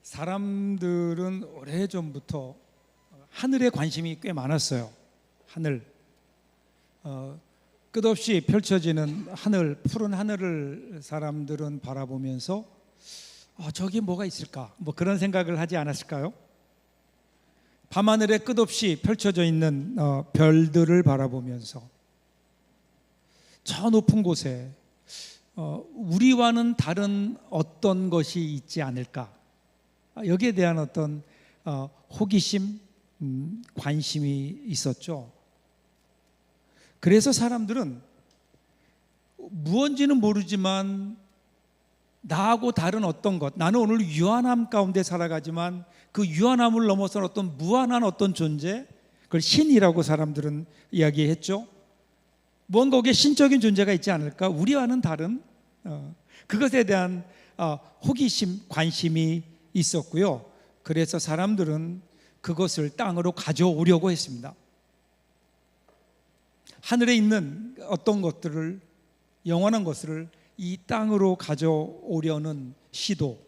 사람들은 오래전부터 하늘에 관심이 꽤 많았어요. 하늘, 끝없이 펼쳐지는 하늘, 푸른 하늘을 사람들은 바라보면서 저기 뭐가 있을까? 뭐 그런 생각을 하지 않았을까요? 밤하늘에 끝없이 펼쳐져 있는 별들을 바라보면서 저 높은 곳에 우리와는 다른 어떤 것이 있지 않을까? 여기에 대한 어떤 호기심, 관심이 있었죠. 그래서 사람들은 무언지는 모르지만 나하고 다른 어떤 것, 나는 오늘 유한함 가운데 살아가지만 그 유한함을 넘어선 어떤 무한한 어떤 존재, 그걸 신이라고 사람들은 이야기했죠. 뭔가 거기에 신적인 존재가 있지 않을까? 우리와는 다른 그것에 대한 호기심, 관심이 있었고요. 그래서 사람들은 그것을 땅으로 가져오려고 했습니다. 하늘에 있는 어떤 것들을, 영원한 것을 이 땅으로 가져오려는 시도.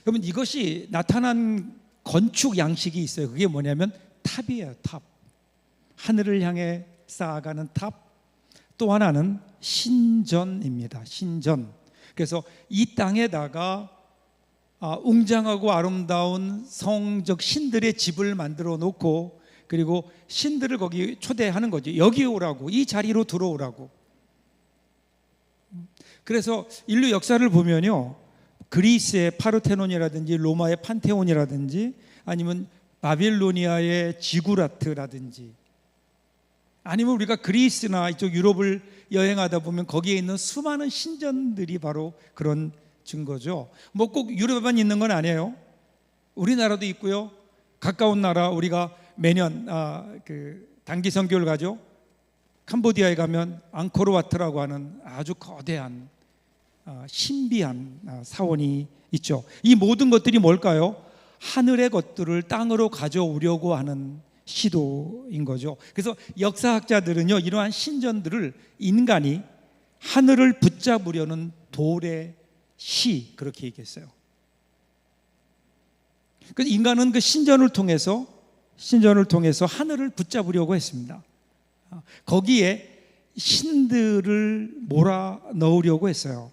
그러면 이것이 나타난 건축 양식이 있어요. 그게 뭐냐면 탑이에요. 탑. 하늘을 향해 쌓아가는 탑. 또 하나는 신전입니다. 신전. 그래서 이 땅에다가 웅장하고 아름다운 성적 신들의 집을 만들어 놓고, 그리고 신들을 거기 초대하는 거죠. 여기 오라고, 이 자리로 들어오라고. 그래서 인류 역사를 보면요, 그리스의 파르테논이라든지 로마의 판테온이라든지 아니면 바빌로니아의 지구라트라든지, 아니면 우리가 그리스나 이쪽 유럽을 여행하다 보면 거기에 있는 수많은 신전들이 바로 그런 증거죠. 뭐 꼭 유럽에만 있는 건 아니에요. 우리나라도 있고요. 가까운 나라, 우리가 매년 단기 선교를 가죠. 캄보디아에 가면 앙코르와트라고 하는 아주 거대한 신비한 사원이 있죠. 이 모든 것들이 뭘까요? 하늘의 것들을 땅으로 가져오려고 하는 시도인 거죠. 그래서 역사학자들은요, 이러한 신전들을 인간이 하늘을 붙잡으려는 돌의 시, 그렇게 얘기했어요. 그래서 인간은 그 신전을 통해서 하늘을 붙잡으려고 했습니다. 거기에 신들을 몰아 넣으려고 했어요.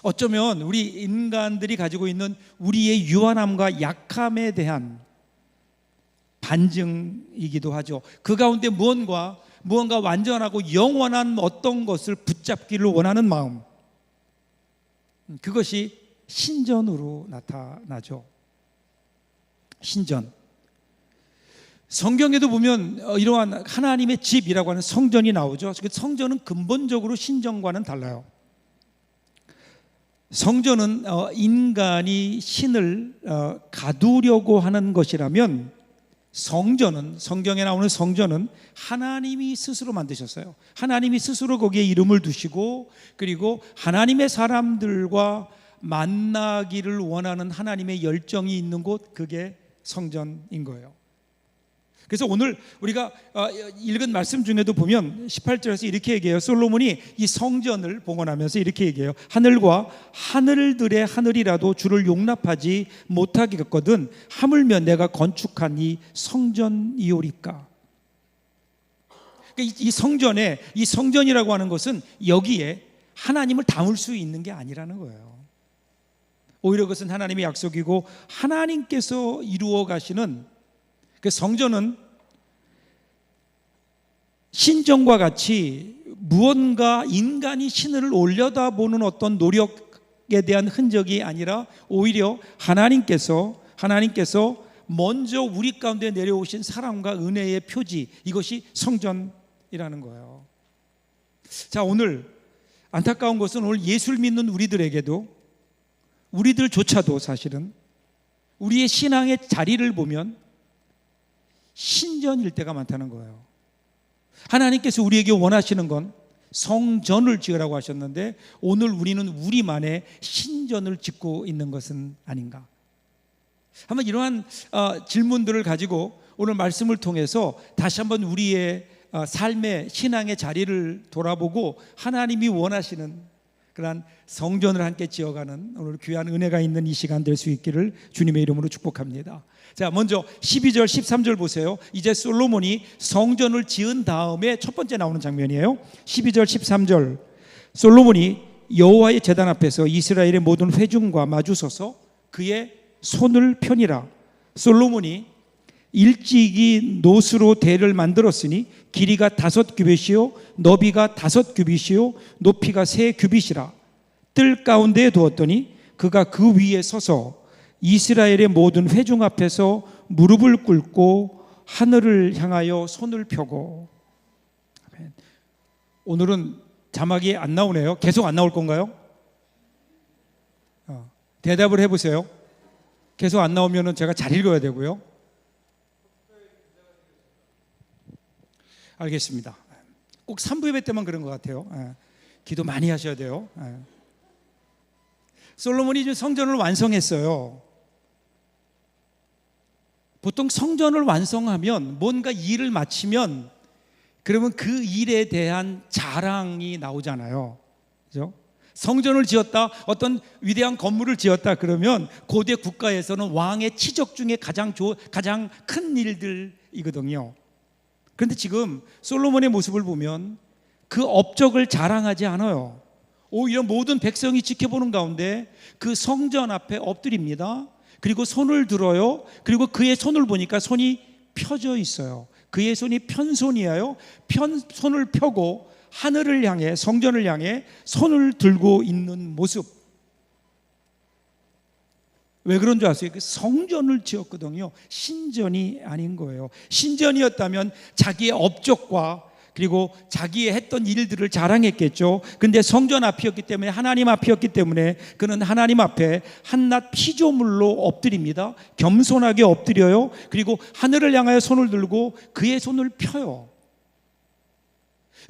어쩌면 우리 인간들이 가지고 있는 우리의 유한함과 약함에 대한 반증이기도 하죠. 그 가운데 무언가 완전하고 영원한 어떤 것을 붙잡기를 원하는 마음, 그것이 신전으로 나타나죠. 신전. 성경에도 보면 이러한 하나님의 집이라고 하는 성전이 나오죠. 성전은 근본적으로 신전과는 달라요. 성전은 인간이 신을 가두려고 하는 것이라면, 성경에 나오는 성전은 하나님이 스스로 만드셨어요. 하나님이 스스로 거기에 이름을 두시고, 그리고 하나님의 사람들과 만나기를 원하는 하나님의 열정이 있는 곳, 그게 성전인 거예요. 그래서 오늘 우리가 읽은 말씀 중에도 보면 18절에서 이렇게 얘기해요. 솔로몬이 이 성전을 봉헌하면서 이렇게 얘기해요. 하늘과 하늘들의 하늘이라도 주를 용납하지 못하겠거든 하물며 내가 건축한 이 성전이오리까. 이 성전이라고 하는 것은 여기에 하나님을 담을 수 있는 게 아니라는 거예요. 오히려 그것은 하나님의 약속이고 하나님께서 이루어 가시는, 그 성전은 신전과 같이 무언가 인간이 신을 올려다보는 어떤 노력에 대한 흔적이 아니라 오히려 하나님께서 먼저 우리 가운데 내려오신 사랑과 은혜의 표지, 이것이 성전이라는 거예요. 자, 오늘 안타까운 것은 오늘 예수를 믿는 우리들조차도 사실은 우리의 신앙의 자리를 보면 신전일 때가 많다는 거예요. 하나님께서 우리에게 원하시는 건 성전을 지으라고 하셨는데, 오늘 우리는 우리만의 신전을 짓고 있는 것은 아닌가. 한번 이러한 질문들을 가지고 오늘 말씀을 통해서 다시 한번 우리의 삶의 신앙의 자리를 돌아보고 하나님이 원하시는 그러한 성전을 함께 지어가는 오늘 귀한 은혜가 있는 이 시간 될 수 있기를 주님의 이름으로 축복합니다. 자, 먼저 12절 13절 보세요. 이제 솔로몬이 성전을 지은 다음에 첫 번째 나오는 장면이에요. 12절 13절 솔로몬이 여호와의 제단 앞에서 이스라엘의 모든 회중과 마주서서 그의 손을 펴니라. 솔로몬이 일찍이 노스로 대를 만들었으니 길이가 5규빗이요 너비가 5규빗이요 높이가 3규빗이라. 뜰 가운데에 두었더니 그가 그 위에 서서 이스라엘의 모든 회중 앞에서 무릎을 꿇고 하늘을 향하여 손을 펴고. 오늘은 자막이 안 나오네요. 계속 안 나올 건가요? 대답을 해보세요. 계속 안 나오면 제가 잘 읽어야 되고요. 알겠습니다. 꼭 3부 예배 때만 그런 것 같아요. 기도 많이 하셔야 돼요. 솔로몬이 이제 성전을 완성했어요. 보통 성전을 완성하면 뭔가 일을 마치면 그러면 그 일에 대한 자랑이 나오잖아요. 그죠? 성전을 지었다, 어떤 위대한 건물을 지었다 그러면 고대 국가에서는 왕의 치적 중에 가장 큰 일들이거든요. 그런데 지금 솔로몬의 모습을 보면 그 업적을 자랑하지 않아요. 오히려 모든 백성이 지켜보는 가운데 그 성전 앞에 엎드립니다. 그리고 손을 들어요. 그리고 그의 손을 보니까 손이 펴져 있어요. 그의 손이 편손이에요. 손을 펴고 하늘을 향해, 성전을 향해 손을 들고 있는 모습. 왜 그런 줄 아세요? 그 성전을 지었거든요. 신전이 아닌 거예요. 신전이었다면 자기의 업적과 그리고 자기의 했던 일들을 자랑했겠죠. 근데 성전 앞이었기 때문에, 하나님 앞이었기 때문에 그는 하나님 앞에 한낱 피조물로 엎드립니다. 겸손하게 엎드려요. 그리고 하늘을 향하여 손을 들고 그의 손을 펴요.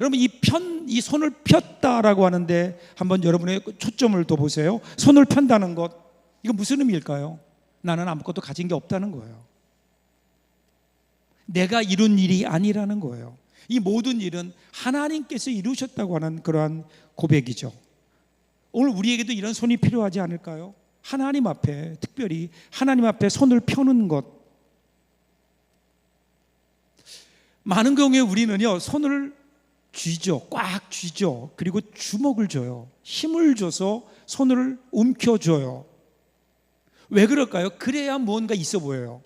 여러분, 이 손을 폈다라고 하는데 한번 여러분의 초점을 더 보세요. 손을 편다는 것, 이거 무슨 의미일까요? 나는 아무것도 가진 게 없다는 거예요. 내가 이룬 일이 아니라는 거예요. 이 모든 일은 하나님께서 이루셨다고 하는 그러한 고백이죠. 오늘 우리에게도 이런 손이 필요하지 않을까요? 하나님 앞에, 특별히 하나님 앞에 손을 펴는 것. 많은 경우에 우리는요, 손을 쥐죠. 꽉 쥐죠. 그리고 주먹을 줘요. 힘을 줘서 손을 움켜줘요. 왜 그럴까요? 그래야 뭔가 있어 보여요.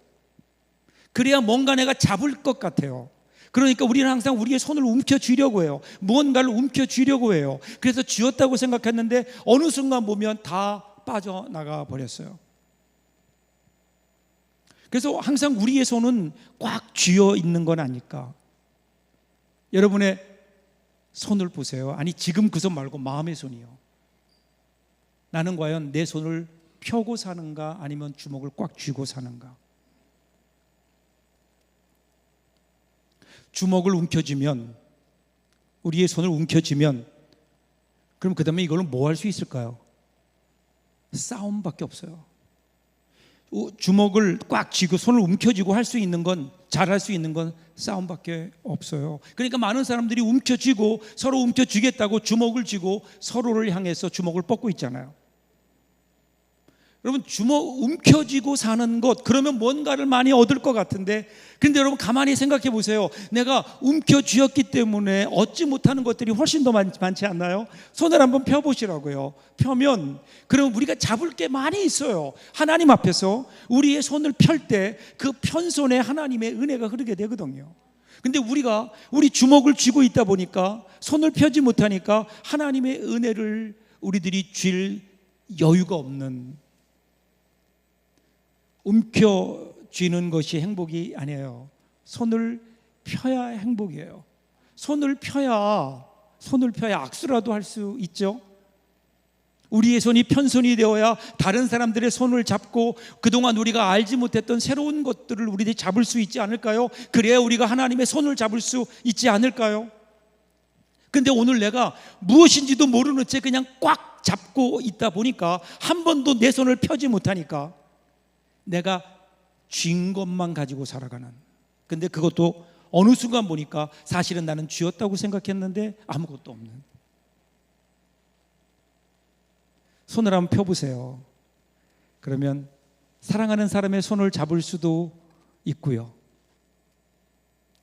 그래야 뭔가 내가 잡을 것 같아요. 그러니까 우리는 항상 우리의 손을 움켜쥐려고 해요. 무언가를 움켜쥐려고 해요. 그래서 쥐었다고 생각했는데 어느 순간 보면 다 빠져나가 버렸어요. 그래서 항상 우리의 손은 꽉 쥐어 있는 건 아닐까. 여러분의 손을 보세요. 아니, 지금 그 손 말고 마음의 손이요. 나는 과연 내 손을 펴고 사는가, 아니면 주먹을 꽉 쥐고 사는가. 주먹을 움켜쥐면, 우리의 손을 움켜쥐면, 그럼 그 다음에 이걸로 뭐 할 수 있을까요? 싸움밖에 없어요. 주먹을 꽉 쥐고 손을 움켜쥐고 할 수 있는 건, 잘할 수 있는 건 싸움밖에 없어요. 그러니까 많은 사람들이 움켜쥐고 서로 움켜쥐겠다고 주먹을 쥐고 서로를 향해서 주먹을 뻗고 있잖아요. 여러분, 움켜쥐고 사는 것, 그러면 뭔가를 많이 얻을 것 같은데, 근데 여러분 가만히 생각해 보세요. 내가 움켜쥐었기 때문에 얻지 못하는 것들이 훨씬 더 많지 않나요? 손을 한번 펴보시라고요. 펴면 그러면 우리가 잡을 게 많이 있어요. 하나님 앞에서 우리의 손을 펼 때 그 편손에 하나님의 은혜가 흐르게 되거든요. 근데 우리 주먹을 쥐고 있다 보니까, 손을 펴지 못하니까 하나님의 은혜를 우리들이 쥘 여유가 없는, 움켜쥐는 것이 행복이 아니에요. 손을 펴야 행복이에요. 손을 펴야 악수라도 할 수 있죠. 우리의 손이 편손이 되어야 다른 사람들의 손을 잡고 그동안 우리가 알지 못했던 새로운 것들을 우리들이 잡을 수 있지 않을까요? 그래야 우리가 하나님의 손을 잡을 수 있지 않을까요? 근데 오늘 내가 무엇인지도 모르는 채 그냥 꽉 잡고 있다 보니까 한 번도 내 손을 펴지 못하니까 내가 쥔 것만 가지고 살아가는. 근데 그것도 어느 순간 보니까 사실은 나는 쥐었다고 생각했는데 아무것도 없는. 손을 한번 펴보세요. 그러면 사랑하는 사람의 손을 잡을 수도 있고요.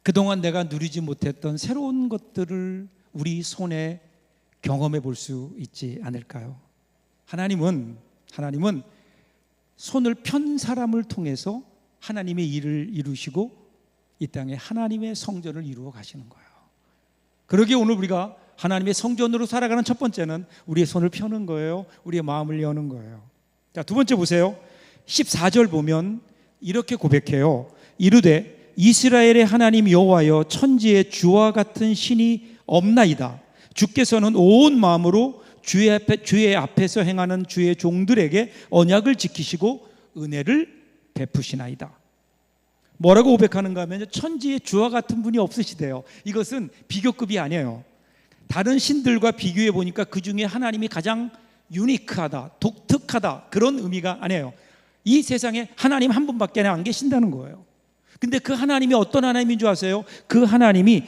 그동안 내가 누리지 못했던 새로운 것들을 우리 손에 경험해 볼 수 있지 않을까요? 하나님은 손을 편 사람을 통해서 하나님의 일을 이루시고 이 땅에 하나님의 성전을 이루어 가시는 거예요. 그러기에 오늘 우리가 하나님의 성전으로 살아가는 첫 번째는 우리의 손을 펴는 거예요. 우리의 마음을 여는 거예요. 자, 두 번째 보세요. 14절 보면 이렇게 고백해요. 이르되 이스라엘의 하나님 여호와여, 천지에 주와 같은 신이 없나이다. 주께서는 온 마음으로 주의 앞에서 행하는 주의 종들에게 언약을 지키시고 은혜를 베푸시나이다. 뭐라고 고백하는가 하면 천지에 주와 같은 분이 없으시대요. 이것은 비교급이 아니에요. 다른 신들과 비교해 보니까 그 중에 하나님이 가장 유니크하다, 독특하다, 그런 의미가 아니에요. 이 세상에 하나님 한 분밖에 안 계신다는 거예요. 근데 그 하나님이 어떤 하나님인 줄 아세요? 그 하나님이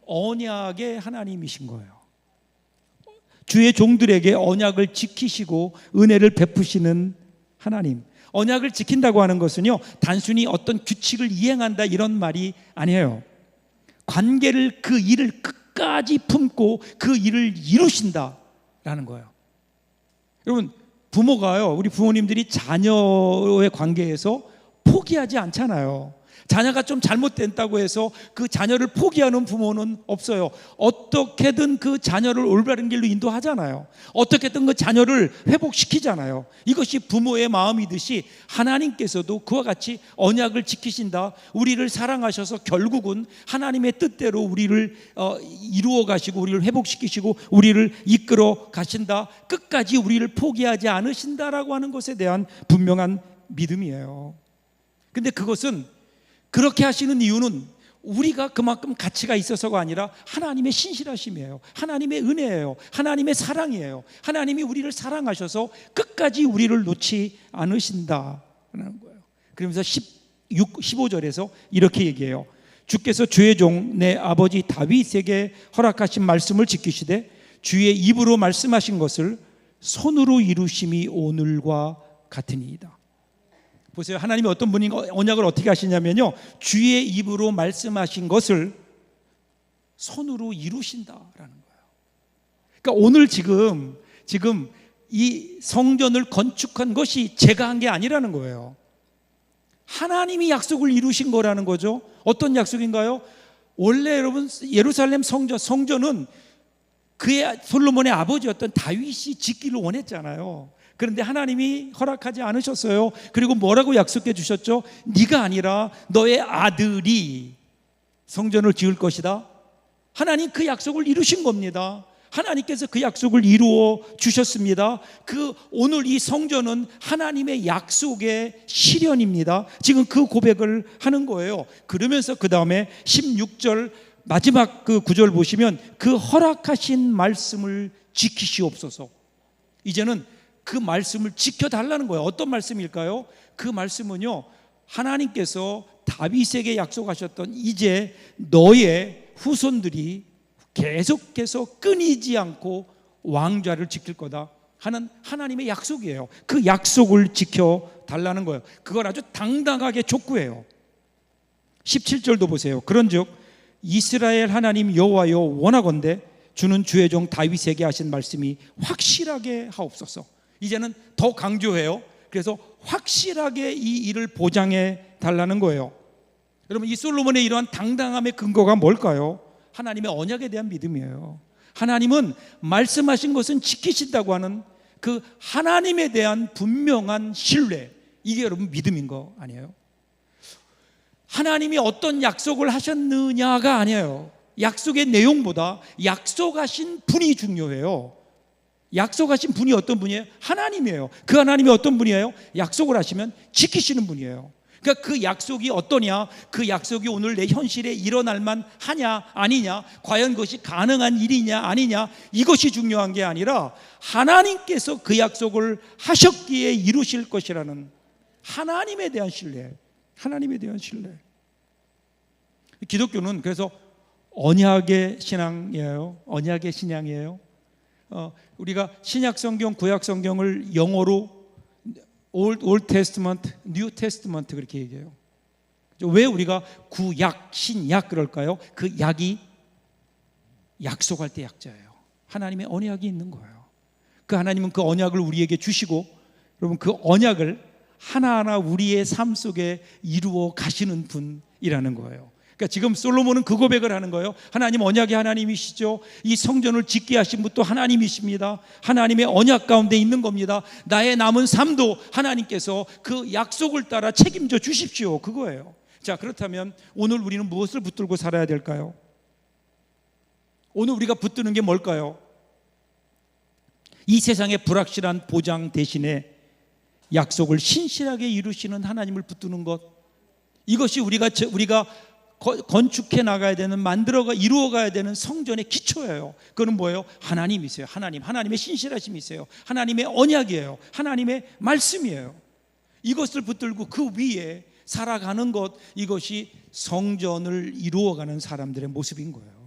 언약의 하나님이신 거예요. 주의 종들에게 언약을 지키시고 은혜를 베푸시는 하나님. 언약을 지킨다고 하는 것은요, 단순히 어떤 규칙을 이행한다 이런 말이 아니에요. 관계를, 그 일을 끝까지 품고 그 일을 이루신다라는 거예요. 여러분, 부모가요, 우리 부모님들이 자녀의 관계에서 포기하지 않잖아요. 자녀가 좀 잘못됐다고 해서 그 자녀를 포기하는 부모는 없어요. 어떻게든 그 자녀를 올바른 길로 인도하잖아요. 어떻게든 그 자녀를 회복시키잖아요. 이것이 부모의 마음이듯이 하나님께서도 그와 같이 언약을 지키신다, 우리를 사랑하셔서 결국은 하나님의 뜻대로 우리를 이루어 가시고 우리를 회복시키시고 우리를 이끌어 가신다, 끝까지 우리를 포기하지 않으신다라고 하는 것에 대한 분명한 믿음이에요. 근데 그것은, 그렇게 하시는 이유는 우리가 그만큼 가치가 있어서가 아니라 하나님의 신실하심이에요. 하나님의 은혜예요. 하나님의 사랑이에요. 하나님이 우리를 사랑하셔서 끝까지 우리를 놓지 않으신다는 거예요. 그러면서 15절에서 이렇게 얘기해요. 주께서 주의 종 내 아버지 다윗에게 허락하신 말씀을 지키시되 주의 입으로 말씀하신 것을 손으로 이루심이 오늘과 같으니이다. 보세요. 하나님이 어떤 분인가, 언약을 어떻게 하시냐면요, 주의 입으로 말씀하신 것을 손으로 이루신다라는 거예요. 그러니까 오늘 지금 이 성전을 건축한 것이 제가 한 게 아니라는 거예요. 하나님이 약속을 이루신 거라는 거죠. 어떤 약속인가요? 원래 여러분, 예루살렘 성전은 그의 솔로몬의 아버지였던 다윗이 짓기를 원했잖아요. 그런데 하나님이 허락하지 않으셨어요. 그리고 뭐라고 약속해 주셨죠? 네가 아니라 너의 아들이 성전을 지을 것이다. 하나님 그 약속을 이루신 겁니다. 하나님께서 그 약속을 이루어 주셨습니다. 오늘 이 성전은 하나님의 약속의 실현입니다. 지금 그 고백을 하는 거예요. 그러면서 그 다음에 16절 마지막 그 구절 보시면 그 허락하신 말씀을 지키시옵소서. 이제는 그 말씀을 지켜달라는 거예요. 어떤 말씀일까요? 그 말씀은요, 하나님께서 다윗에게 약속하셨던 이제 너의 후손들이 계속해서 끊이지 않고 왕좌를 지킬 거다 하는 하나님의 약속이에요. 그 약속을 지켜달라는 거예요. 그걸 아주 당당하게 촉구해요. 17절도 보세요. 그런즉 이스라엘 하나님 여호와여, 원하건대 주는 주의 종 다윗에게 하신 말씀이 확실하게 하옵소서. 이제는 더 강조해요. 그래서 확실하게 이 일을 보장해 달라는 거예요. 여러분, 이 솔로몬의 이러한 당당함의 근거가 뭘까요? 하나님의 언약에 대한 믿음이에요. 하나님은 말씀하신 것은 지키신다고 하는 그 하나님에 대한 분명한 신뢰, 이게 여러분 믿음인 거 아니에요? 하나님이 어떤 약속을 하셨느냐가 아니에요. 약속의 내용보다 약속하신 분이 중요해요. 약속하신 분이 어떤 분이에요? 하나님이에요. 그 하나님이 어떤 분이에요? 약속을 하시면 지키시는 분이에요. 그러니까 그 약속이 어떠냐, 그 약속이 오늘 내 현실에 일어날 만하냐 아니냐, 과연 그것이 가능한 일이냐 아니냐, 이것이 중요한 게 아니라 하나님께서 그 약속을 하셨기에 이루실 것이라는 하나님에 대한 신뢰, 하나님에 대한 신뢰. 기독교는 그래서 언약의 신앙이에요. 언약의 신앙이에요. 우리가 신약 성경, 구약 성경을 영어로 Old Testament, New Testament 그렇게 얘기해요. 왜 우리가 구약, 신약 그럴까요? 그 약이 약속할 때 약자예요. 하나님의 언약이 있는 거예요. 그 하나님은 그 언약을 우리에게 주시고, 여러분 그 언약을 하나하나 우리의 삶 속에 이루어 가시는 분이라는 거예요. 그러니까 지금 솔로몬은 그 고백을 하는 거예요. 하나님 언약의 하나님이시죠. 이 성전을 짓게 하신 분도 하나님이십니다. 하나님의 언약 가운데 있는 겁니다. 나의 남은 삶도 하나님께서 그 약속을 따라 책임져 주십시오. 그거예요. 자, 그렇다면 오늘 우리는 무엇을 붙들고 살아야 될까요? 오늘 우리가 붙드는 게 뭘까요? 이 세상의 불확실한 보장 대신에 약속을 신실하게 이루시는 하나님을 붙드는 것, 이것이 우리가 건축해 나가야 되는, 이루어가야 되는 성전의 기초예요. 그건 뭐예요? 하나님이세요. 하나님의 신실하심이 있어요. 하나님의 언약이에요. 하나님의 말씀이에요. 이것을 붙들고 그 위에 살아가는 것, 이것이 성전을 이루어가는 사람들의 모습인 거예요.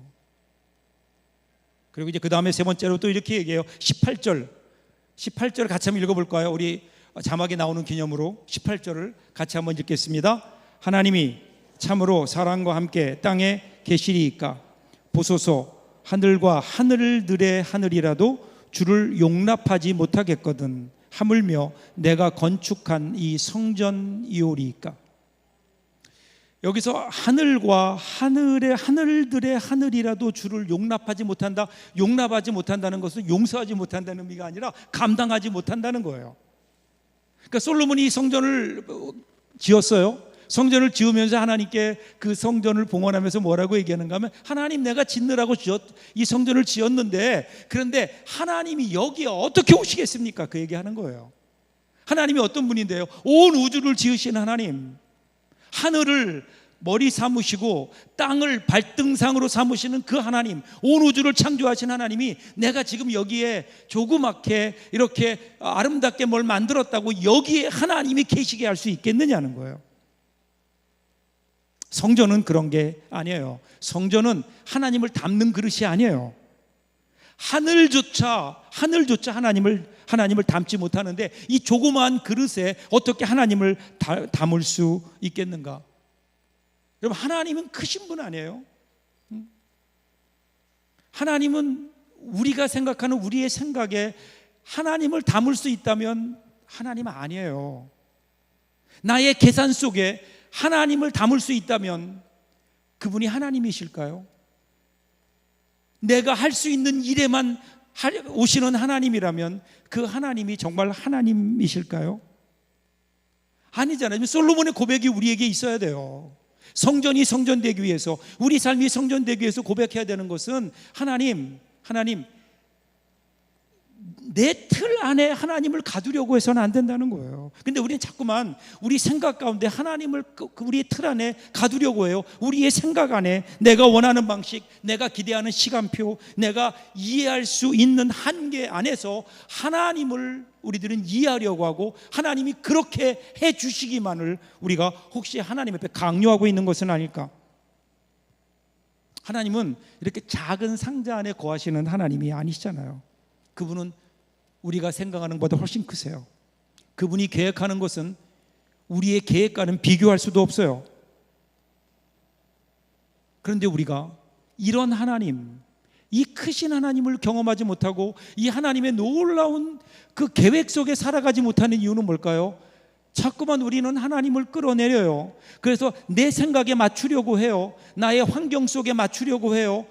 그리고 이제 그 다음에 세 번째로 또 이렇게 얘기해요. 18절 같이 한번 읽어볼까요? 우리 자막에 나오는 기념으로 18절을 같이 한번 읽겠습니다. 하나님이 참으로 사랑과 함께 땅에 계시리이까 보소서, 하늘과 하늘들의 하늘이라도 주를 용납하지 못하겠거든 하물며 내가 건축한 이 성전이오리이까. 여기서 하늘과 하늘들의 하늘이라도 주를 용납하지 못한다. 용납하지 못한다는 것은 용서하지 못한다는 의미가 아니라 감당하지 못한다는 거예요. 그러니까 솔로몬이 이 성전을 지었어요. 성전을 지으면서 하나님께 그 성전을 봉헌하면서 뭐라고 얘기하는가 하면, 하나님 내가 짓느라고 이 성전을 지었는데, 그런데 하나님이 여기에 어떻게 오시겠습니까? 그 얘기하는 거예요. 하나님이 어떤 분인데요? 온 우주를 지으신 하나님, 하늘을 머리 삼으시고 땅을 발등상으로 삼으시는 그 하나님, 온 우주를 창조하신 하나님이 내가 지금 여기에 조그맣게 이렇게 아름답게 뭘 만들었다고 여기에 하나님이 계시게 할 수 있겠느냐는 거예요. 성전은 그런 게 아니에요. 성전은 하나님을 담는 그릇이 아니에요. 하늘조차 하나님을 담지 못하는데 이 조그마한 그릇에 어떻게 하나님을 담을 수 있겠는가? 여러분, 하나님은 크신 분 아니에요? 하나님은 우리가 생각하는 우리의 생각에 하나님을 담을 수 있다면 하나님은 아니에요. 나의 계산 속에 하나님을 담을 수 있다면 그분이 하나님이실까요? 내가 할 수 있는 일에만 오시는 하나님이라면 그 하나님이 정말 하나님이실까요? 아니잖아요. 솔로몬의 고백이 우리에게 있어야 돼요. 성전이 성전되기 위해서, 우리 삶이 성전되기 위해서 고백해야 되는 것은 하나님 내 틀 안에 하나님을 가두려고 해서는 안 된다는 거예요. 근데 우리는 자꾸만 우리 생각 가운데 하나님을 우리의 틀 안에 가두려고 해요. 우리의 생각 안에 내가 원하는 방식, 내가 기대하는 시간표, 내가 이해할 수 있는 한계 안에서 하나님을 우리들은 이해하려고 하고, 하나님이 그렇게 해 주시기만을 우리가 혹시 하나님 앞에 강요하고 있는 것은 아닐까? 하나님은 이렇게 작은 상자 안에 거하시는 하나님이 아니시잖아요. 그분은 우리가 생각하는 것보다 훨씬 크세요. 그분이 계획하는 것은 우리의 계획과는 비교할 수도 없어요. 그런데 우리가 이런 하나님, 이 크신 하나님을 경험하지 못하고 이 하나님의 놀라운 그 계획 속에 살아가지 못하는 이유는 뭘까요? 자꾸만 우리는 하나님을 끌어내려요. 그래서 내 생각에 맞추려고 해요. 나의 환경 속에 맞추려고 해요.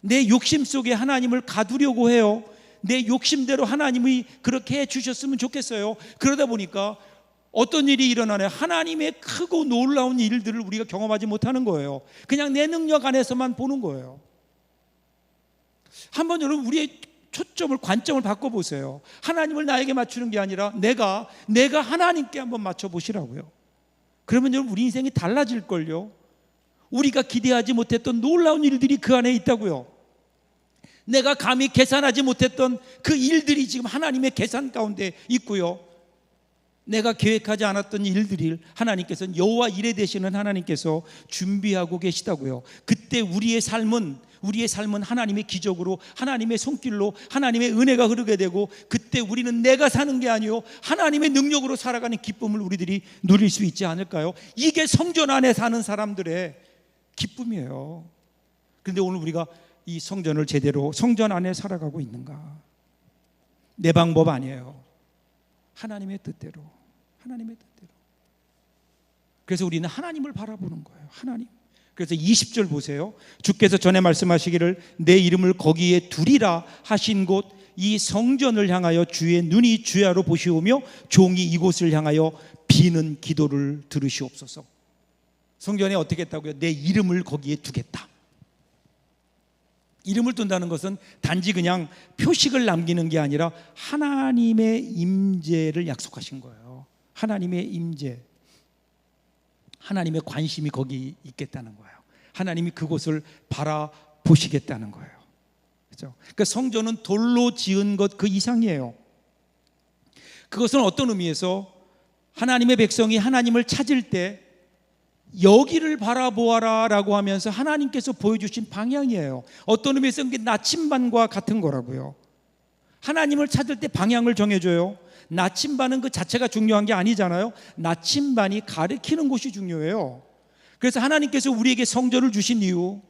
내 욕심 속에 하나님을 가두려고 해요. 내 욕심대로 하나님이 그렇게 해주셨으면 좋겠어요. 그러다 보니까 어떤 일이 일어나냐, 하나님의 크고 놀라운 일들을 우리가 경험하지 못하는 거예요. 그냥 내 능력 안에서만 보는 거예요. 한번 여러분 우리의 초점을, 관점을 바꿔보세요. 하나님을 나에게 맞추는 게 아니라 내가 하나님께 한번 맞춰보시라고요. 그러면 여러분 우리 인생이 달라질걸요. 우리가 기대하지 못했던 놀라운 일들이 그 안에 있다고요. 내가 감히 계산하지 못했던 그 일들이 지금 하나님의 계산 가운데 있고요. 내가 계획하지 않았던 일들을 하나님께서는 여호와 이레 되시는 하나님께서 준비하고 계시다고요. 그때 우리의 삶은 하나님의 기적으로, 하나님의 손길로, 하나님의 은혜가 흐르게 되고, 그때 우리는 내가 사는 게 아니요 하나님의 능력으로 살아가는 기쁨을 우리들이 누릴 수 있지 않을까요? 이게 성전 안에 사는 사람들의 기쁨이에요. 그런데 오늘 우리가 이 성전을 제대로 성전 안에 살아가고 있는가? 내 방법 아니에요. 하나님의 뜻대로. 그래서 우리는 하나님을 바라보는 거예요. 하나님. 그래서 20절 보세요. 주께서 전에 말씀하시기를 내 이름을 거기에 두리라 하신 곳 이 성전을 향하여 주의 눈이 주야로 보시오며 종이 이곳을 향하여 비는 기도를 들으시옵소서. 성전에 어떻게 했다고요? 내 이름을 거기에 두겠다. 이름을 둔다는 것은 단지 그냥 표식을 남기는 게 아니라 하나님의 임재를 약속하신 거예요. 하나님의 임재, 하나님의 관심이 거기 있겠다는 거예요. 하나님이 그곳을 바라보시겠다는 거예요. 그렇죠? 그러니까 성전은 돌로 지은 것 그 이상이에요. 그것은 어떤 의미에서 하나님의 백성이 하나님을 찾을 때 여기를 바라보아라 라고 하면서 하나님께서 보여주신 방향이에요. 어떤 의미에서 그게 나침반과 같은 거라고요. 하나님을 찾을 때 방향을 정해줘요. 나침반은 그 자체가 중요한 게 아니잖아요. 나침반이 가리키는 곳이 중요해요. 그래서 하나님께서 우리에게 성전을 주신 이유,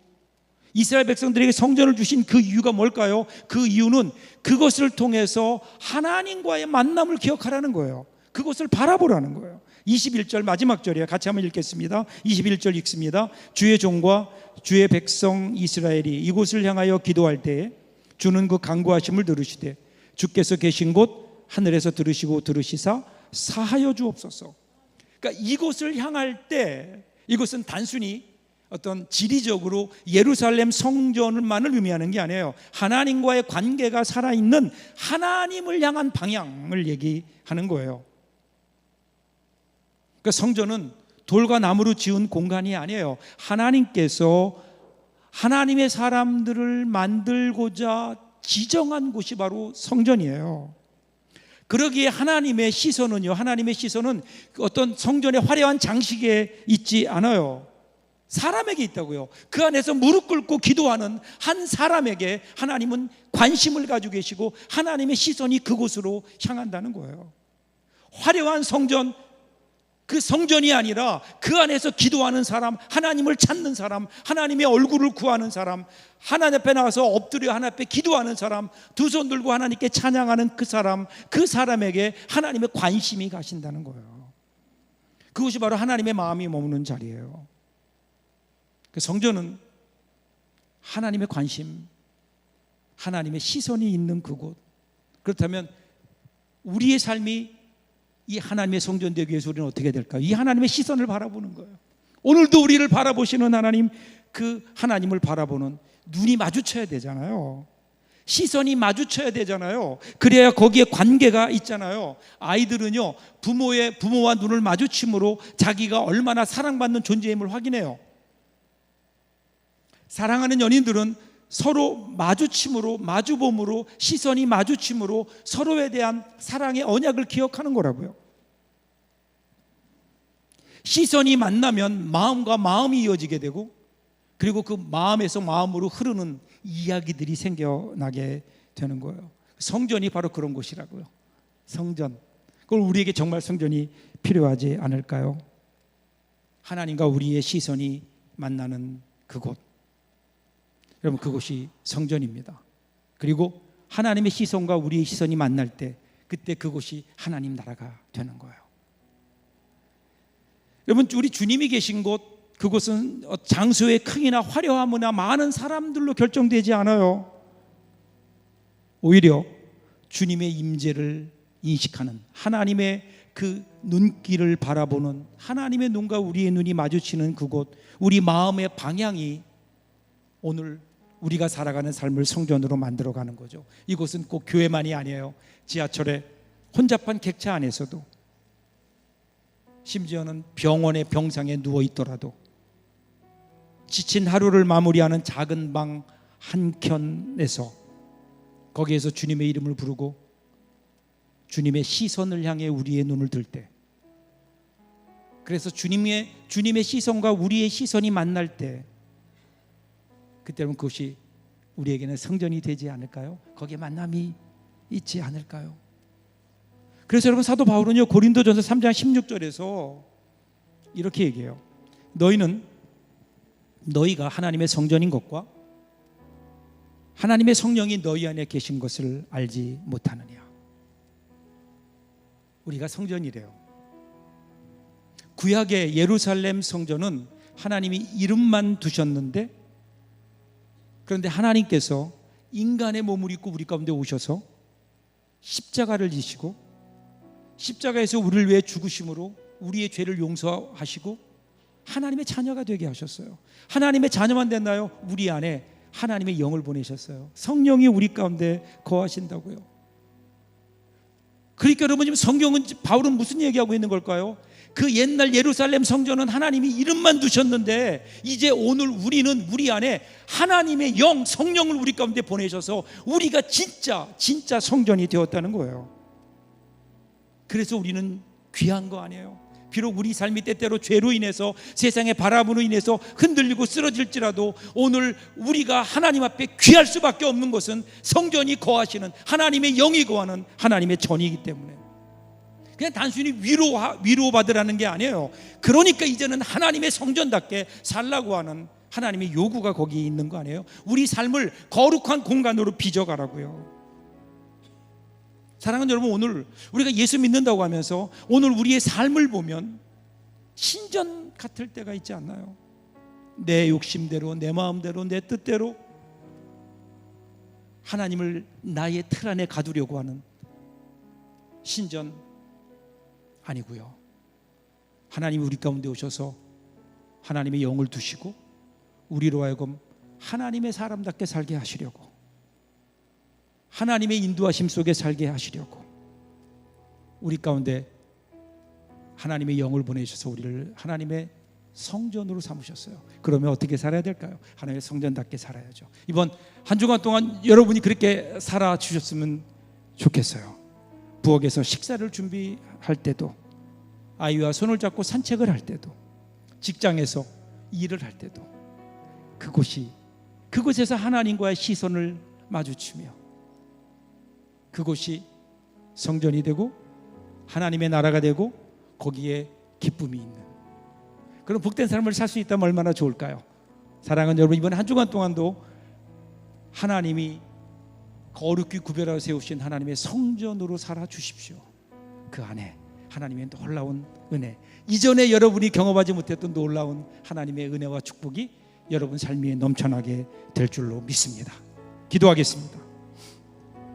이스라엘 백성들에게 성전을 주신 그 이유가 뭘까요? 그 이유는 그것을 통해서 하나님과의 만남을 기억하라는 거예요. 그것을 바라보라는 거예요. 21절 마지막 절이에요. 같이 한번 읽겠습니다. 21절 읽습니다. 주의 종과 주의 백성 이스라엘이 이곳을 향하여 기도할 때에 주는 그 간구하심을 들으시되 주께서 계신 곳 하늘에서 들으시고 들으시사 사하여 주옵소서. 그러니까 이곳을 향할 때 이것은 단순히 어떤 지리적으로 예루살렘 성전만을 의미하는 게 아니에요. 하나님과의 관계가 살아있는 하나님을 향한 방향을 얘기하는 거예요. 그러니까 성전은 돌과 나무로 지은 공간이 아니에요. 하나님께서 하나님의 사람들을 만들고자 지정한 곳이 바로 성전이에요. 그러기에 하나님의 시선은요, 하나님의 시선은 어떤 성전의 화려한 장식에 있지 않아요. 사람에게 있다고요. 그 안에서 무릎 꿇고 기도하는 한 사람에게 하나님은 관심을 가지고 계시고 하나님의 시선이 그곳으로 향한다는 거예요. 화려한 성전, 그 성전이 아니라 그 안에서 기도하는 사람, 하나님을 찾는 사람, 하나님의 얼굴을 구하는 사람, 하나님 앞에 나와서 엎드려 하나님 앞에 기도하는 사람, 두 손 들고 하나님께 찬양하는 그 사람, 그 사람에게 하나님의 관심이 가신다는 거예요. 그것이 바로 하나님의 마음이 머무는 자리예요. 그 성전은 하나님의 관심, 하나님의 시선이 있는 그곳. 그렇다면 우리의 삶이 이 하나님의 성전 되기 위해서 우리는 어떻게 될까요? 이 하나님의 시선을 바라보는 거예요. 오늘도 우리를 바라보시는 하나님, 그 하나님을 바라보는 눈이 마주쳐야 되잖아요. 시선이 마주쳐야 되잖아요. 그래야 거기에 관계가 있잖아요. 아이들은요, 부모와 눈을 마주침으로 자기가 얼마나 사랑받는 존재임을 확인해요. 사랑하는 연인들은 서로 마주침으로, 마주봄으로, 시선이 마주침으로 서로에 대한 사랑의 언약을 기억하는 거라고요. 시선이 만나면 마음과 마음이 이어지게 되고, 그리고 그 마음에서 마음으로 흐르는 이야기들이 생겨나게 되는 거예요. 성전이 바로 그런 곳이라고요. 성전. 그걸 우리에게 정말 성전이 필요하지 않을까요? 하나님과 우리의 시선이 만나는 그곳. 여러분, 그곳이 성전입니다. 그리고 하나님의 시선과 우리의 시선이 만날 때 그때 그곳이 하나님 나라가 되는 거예요. 여러분, 우리 주님이 계신 곳, 그곳은 장소의 크기나 화려함이나 많은 사람들로 결정되지 않아요. 오히려 주님의 임재를 인식하는, 하나님의 그 눈길을 바라보는, 하나님의 눈과 우리의 눈이 마주치는 그곳, 우리 마음의 방향이 오늘 우리가 살아가는 삶을 성전으로 만들어가는 거죠. 이곳은 꼭 교회만이 아니에요. 지하철에 혼잡한 객차 안에서도, 심지어는 병원의 병상에 누워 있더라도, 지친 하루를 마무리하는 작은 방 한켠에서 거기에서 주님의 이름을 부르고 주님의 시선을 향해 우리의 눈을 들 때, 그래서 주님의 시선과 우리의 시선이 만날 때, 그때는 그것이 우리에게는 성전이 되지 않을까요? 거기에 만남이 있지 않을까요? 그래서 여러분, 사도 바울은요, 고린도전서 3장 16절에서 이렇게 얘기해요. 너희가 하나님의 성전인 것과 하나님의 성령이 너희 안에 계신 것을 알지 못하느냐. 우리가 성전이래요. 구약의 예루살렘 성전은 하나님이 이름만 두셨는데, 그런데 하나님께서 인간의 몸을 입고 우리 가운데 오셔서 십자가를 지시고 십자가에서 우리를 위해 죽으심으로 우리의 죄를 용서하시고 하나님의 자녀가 되게 하셨어요. 하나님의 자녀만 됐나요? 우리 안에 하나님의 영을 보내셨어요. 성령이 우리 가운데 거하신다고요. 그러니까 여러분, 지금 성경은, 바울은 무슨 얘기하고 있는 걸까요? 그 옛날 예루살렘 성전은 하나님이 이름만 두셨는데, 이제 오늘 우리는 우리 안에 하나님의 영, 성령을 우리 가운데 보내셔서 우리가 진짜 성전이 되었다는 거예요. 그래서 우리는 귀한 거 아니에요? 비록 우리 삶이 때때로 죄로 인해서, 세상의 바람으로 인해서 흔들리고 쓰러질지라도, 오늘 우리가 하나님 앞에 귀할 수밖에 없는 것은 성전이 거하시는, 하나님의 영이 거하는 하나님의 전이기 때문에, 그냥 단순히 위로받으라는 게 아니에요. 그러니까 이제는 하나님의 성전답게 살라고 하는 하나님의 요구가 거기 있는 거 아니에요? 우리 삶을 거룩한 공간으로 빚어가라고요. 사랑하는 여러분, 오늘 우리가 예수 믿는다고 하면서 오늘 우리의 삶을 보면 신전 같을 때가 있지 않나요? 내 욕심대로, 내 마음대로, 내 뜻대로 하나님을 나의 틀 안에 가두려고 하는 신전 아니고요. 하나님이 우리 가운데 오셔서 하나님의 영을 두시고 우리로 하여금 하나님의 사람답게 살게 하시려고, 하나님의 인도하심 속에 살게 하시려고 우리 가운데 하나님의 영을 보내셔서 우리를 하나님의 성전으로 삼으셨어요. 그러면 어떻게 살아야 될까요? 하나님의 성전답게 살아야죠. 이번 한 주간 동안 여러분이 그렇게 살아주셨으면 좋겠어요. 부엌에서 식사를 준비할 때도, 아이와 손을 잡고 산책을 할 때도, 직장에서 일을 할 때도 그곳에서 하나님과의 시선을 마주치며 그곳이 성전이 되고 하나님의 나라가 되고 거기에 기쁨이 있는 그런 복된 삶을 살 수 있다면 얼마나 좋을까요? 사랑하는 여러분, 이번 한 주간 동안도 하나님이 거룩히 구별하여 세우신 하나님의 성전으로 살아주십시오. 그 안에 하나님의 놀라운 은혜, 이전에 여러분이 경험하지 못했던 놀라운 하나님의 은혜와 축복이 여러분 삶 위에 넘쳐나게 될 줄로 믿습니다. 기도하겠습니다.